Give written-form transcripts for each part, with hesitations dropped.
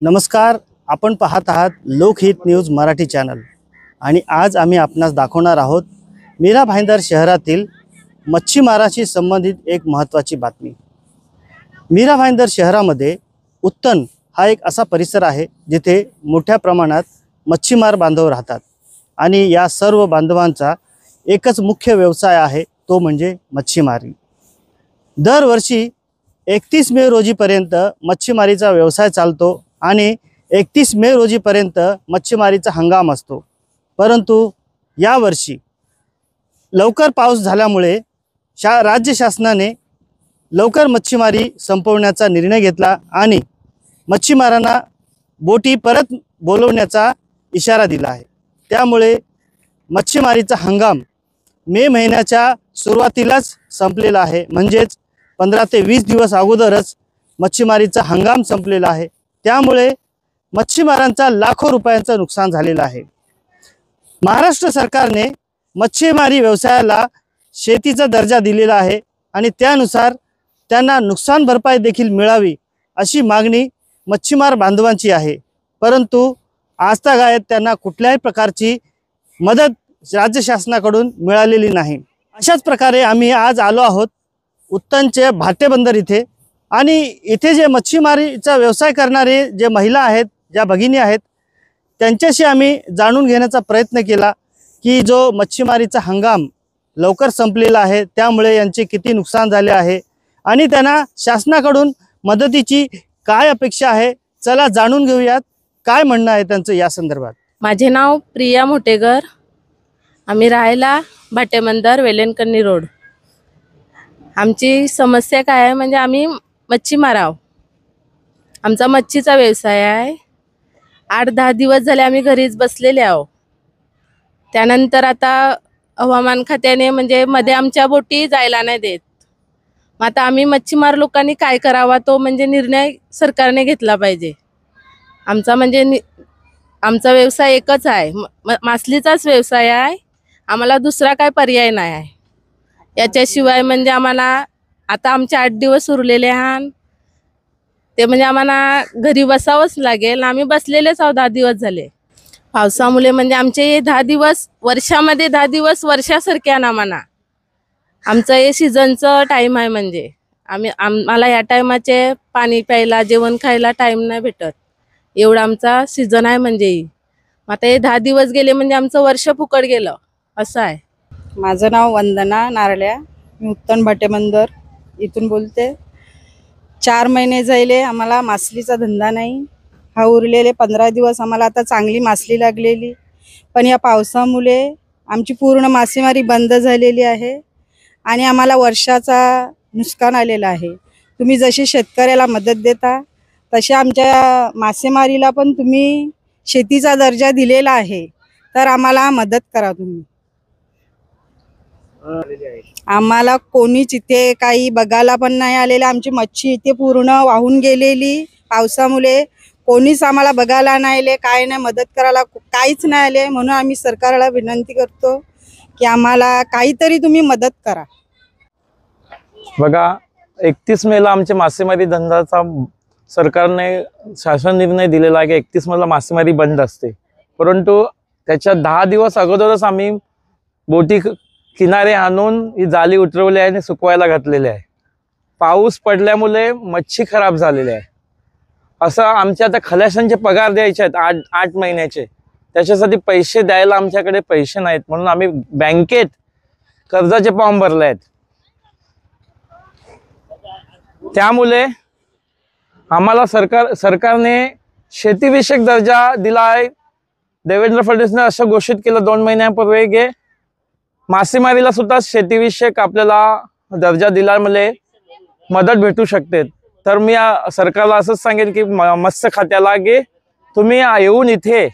नमस्कार, आपण पाहत आहात लोकहित न्यूज मराठी चॅनल आणि आज आम्ही आपणास दाखवणार आहोत मीरा भाईंदर शहरातील मच्छीमाराशी संबंधित एक महत्त्वाची बातमी। मीरा भाईंदर शहरामध्ये उत्तन हा एक असा परिसर आहे जिथे मोठ्या प्रमाणात मच्छीमार बांधव राहतात आणि या सर्व बांधवांचा एकच मुख्य व्यवसाय आहे, तो म्हणजे मच्छीमारी। दरवर्षी 31 मे रोजीपर्यंत मच्छीमारीचा व्यवसाय चालतो आणि 31 मे रोजीपर्यंत मच्छीमारीचा हंगाम असतो। परंतु यावर्षी लवकर पाऊस झाल्यामुळे राज्य शासनाने लवकर मच्छीमारी संपवण्याचा निर्णय घेतला आणि मच्छीमारांना बोटी परत बोलवण्याचा इशारा दिला आहे। त्यामुळे मच्छीमारीचा हंगाम मे महिन्याच्या सुरुवातीलाच संपलेला आहे, म्हणजेच 15 ते 20 दिवस अगोदरच मच्छीमारीचा हंगाम संपलेला आहे। त्यामुळे मच्छीमारांचा लाखो रुपयांचं नुकसान झालेलं आहे। महाराष्ट्र सरकारने मच्छीमारी व्यवसायाला शेतीचा दर्जा दिलेला आहे आणि त्यानुसार त्यांना नुकसान भरपाई देखील मिळावी अशी मागणी मच्छीमार बांधवांची आहे। परंतु आजतागायत त्यांना कुठल्याही प्रकारची मदत राज्य शासनाकडून मिळालेली नाही। अशाच प्रकारे आम्ही आज आलो आहोत उत्तनचे भाटेबंदर इथे आणि इथे जे मच्छीमारीचा व्यवसाय करणारे जे महिला आहेत, ज्या भगिनी आहेत, त्यांच्याशी आम्ही जाणून घेण्याचा प्रयत्न केला की जो मच्छीमारीचा हंगाम लवकर संपलेला आहे त्यामुळे यांचे किती नुकसान झाले आहे आणि त्यांना शासनाकडून मदतीची काय अपेक्षा आहे। चला जाणून घेऊयात काय म्हणणं आहे त्यांचं या संदर्भात। माझे नाव प्रिया मोटेगर, आम्ही राहायला भाटेबंदर वेलेनकन्नी रोड। आमची समस्या काय आहे म्हणजे आम्ही मच्छीमार आहोत, आमचा मच्छीचा व्यवसाय आहे। 8-10 दिवस झाले आम्ही घरीच बसलेले आहोत। त्यानंतर आता हवामान खात्याने म्हणजे मध्ये आमच्या बोटी जायला नाही देत। मग आता आम्ही मच्छीमार लोकांनी काय करावा तो म्हणजे निर्णय सरकारने घेतला पाहिजे। आमचा म्हणजे आमचा व्यवसाय एकच आहे, मासलीचाच व्यवसाय आहे, आम्हाला दुसरा काय पर्याय नाही आहे। याच्याशिवाय म्हणजे आम्हाला आता आमचे 8 दिवस उरलेले आहेत, ते म्हणजे आम्हाला घरी बसावंच लागेल। आम्ही बसलेलेच आहोत 10 दिवस झाले। पावसामुळे म्हणजे आमचे 10 दिवस वर्षामध्ये 10 दिवस वर्षासारखे आहे आम्हाला। आमचं हे सीझनचं टाईम आहे, म्हणजे आम्हाला या टायमाचे पाणी प्यायला जेवण खायला टाईम नाही भेटत, एवढा आमचा सीझन आहे। म्हणजे आता हे 10 दिवस गेले म्हणजे आमचं वर्ष फुकट गेलं असं आहे। माझं नाव वंदना नारळ्या, मी उत्तन भाटेबंदर इथून बोलते। 4 महिने झाले आम्हाला मासलीचा धंदा नाही। हा उरलेले 15 दिवस आम्हाला आता चांगली मासली लागलेली, पण या पावसामुळे आमची पूर्ण मासेमारी बंद झालेली आहे आणि आम्हाला वर्षाचा नुकसान आलेला आहे। तुम्ही जशी शेतकऱ्याला मदत देता तसे आमच्या मासेमारीला पण तुम्ही शेतीचा दर्जा दिलेला आहे, तर आम्हाला मदत करा तुम्ही। आम्हाला कोणीच इथे काही बघायला पण नाही आलेलं। आमची मच्छी इथे पूर्ण वाहून गेलेली, पावसामुळे कोणीच आम्हाला बघायला नाही आले, काय नाही मदत करायला काहीच नाही आले। म्हणून आम्ही सरकारला विनंती करतो की आम्हाला काहीतरी तुम्ही मदत करा। बघा, 31 मेला आमच्या मासेमारी धंद्याचा सरकारने शासन निर्णय दिलेला आहे की 31 मेला मासेमारी बंद असते, परंतु त्याच्या 10 दिवस अगोदरच आम्ही बोटी किनारे आणून ही जाळी उतरवली आहे आणि सुकवायला घातलेली आहे। पाऊस पडल्यामुळे मच्छी खराब झालेली आहे। असं आमच्या आता खलाशांचे पगार द्यायचे आहेत 8 महिन्याचे, त्याच्यासाठी पैसे द्यायला आमच्याकडे पैसे नाहीत, म्हणून आम्ही बँकेत कर्जाचे फॉर्म भरले आहेत। त्यामुळे आम्हाला सरकारने शेतीविषयक दर्जा दिला आहे। देवेंद्र फडणवीसने असं घोषित केलं 2 महिन्यांपूर्वी की मासेमारीला सुद्धा शेतीविषयक आपल्याला दर्जा दिल्यामुळे मदत भेटू शकते। तर मी सरकारला असंच सांगेन की मत्स्य खात्याला की तुम्ही येऊन इथे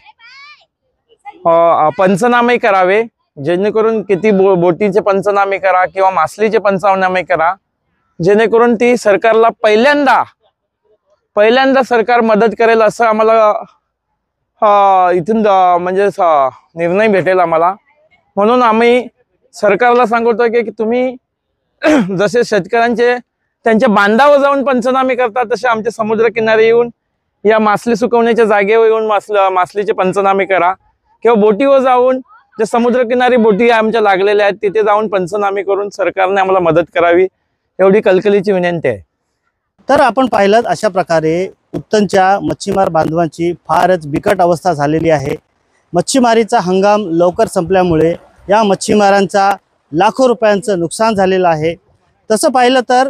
पंचनामे करावे, जेणेकरून किती बोटीचे पंचनामे करा किंवा मासलीचे पंचनामे करा, जेणेकरून ती सरकारला पहिल्यांदा सरकार मदत करेल असं आम्हाला इथून म्हणजे निर्णय भेटेल आम्हाला। म्हणून आम्ही सरकारला सांगतोय की तुम्ही जसे शेतकऱ्यांचे त्यांच्या बांधावर जाऊन पंचनामे करतात तसे आमच्या समुद्र किनारी येऊन या मासली सुकवण्याच्या जागेवर येऊन मासलीचे पंचनामे करा, किंवा बोटीवर जाऊन जे समुद्रकिनारी बोटी आमच्या लागलेल्या आहेत तिथे जाऊन पंचनामे करून सरकारने आम्हाला मदत करावी, एवढी कलकलीची विनंती आहे. तर आपण पाहिलं अशा प्रकारे उत्तनच्या मच्छीमार बांधवांची फारच बिकट अवस्था झालेली आहे. मच्छीमारीचा हंगाम लवकर संपल्यामुळे या मच्छीमारांचा लाखो रुपयांचं नुकसान झालेलं आहे. तसं पाहिलं तर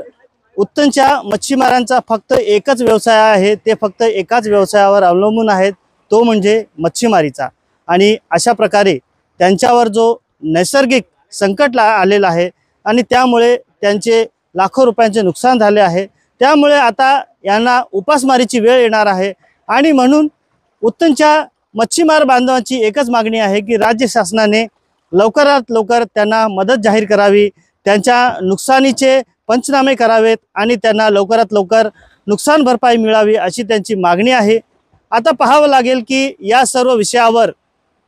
उत्तनच्या मच्छीमारांचा फक्त एकच व्यवसाय आहे, ते फक्त एकाच व्यवसायावर अवलंबून आहेत, तो म्हणजे मच्छीमारीचा. आणि अशा प्रकारे त्यांच्यावर जो नैसर्गिक संकट आलेला आहे आणि त्यामुळे त्यांचे लाखो रुपयांचे नुकसान झाले आहे. त्यामुळे आता यांना उपासमारीची वेळ येणार आहे. आणि म्हणून उत्तनच्या मच्छीमार बांधवांची एकच मागणी आहे की राज्य शासनाने लवकरात लवकर त्यांना मदत जाहीर करावी, त्यांच्या नुकसानीचे पंचनामे करावेत आणि त्यांना लवकरात लवकर नुकसान भरपाई मिळावी अशी त्यांची मागणी आहे. आता पाहावं लागेल की या सर्व विषयावर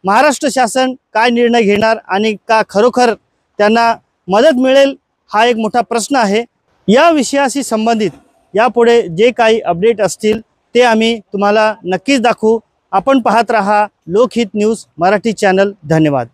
महाराष्ट्र शासन काय निर्णय घेणार आणि का खरोखर त्यांना मदत मिळेल हा एक मोठा प्रश्न आहे. या विषयाशी संबंधित यापुढे जे काही अपडेट असतील ते आम्ही तुम्हाला नक्कीच दाखवू. आपण पाहत रहा लोकहित न्यूज मराठी चॅनल. धन्यवाद.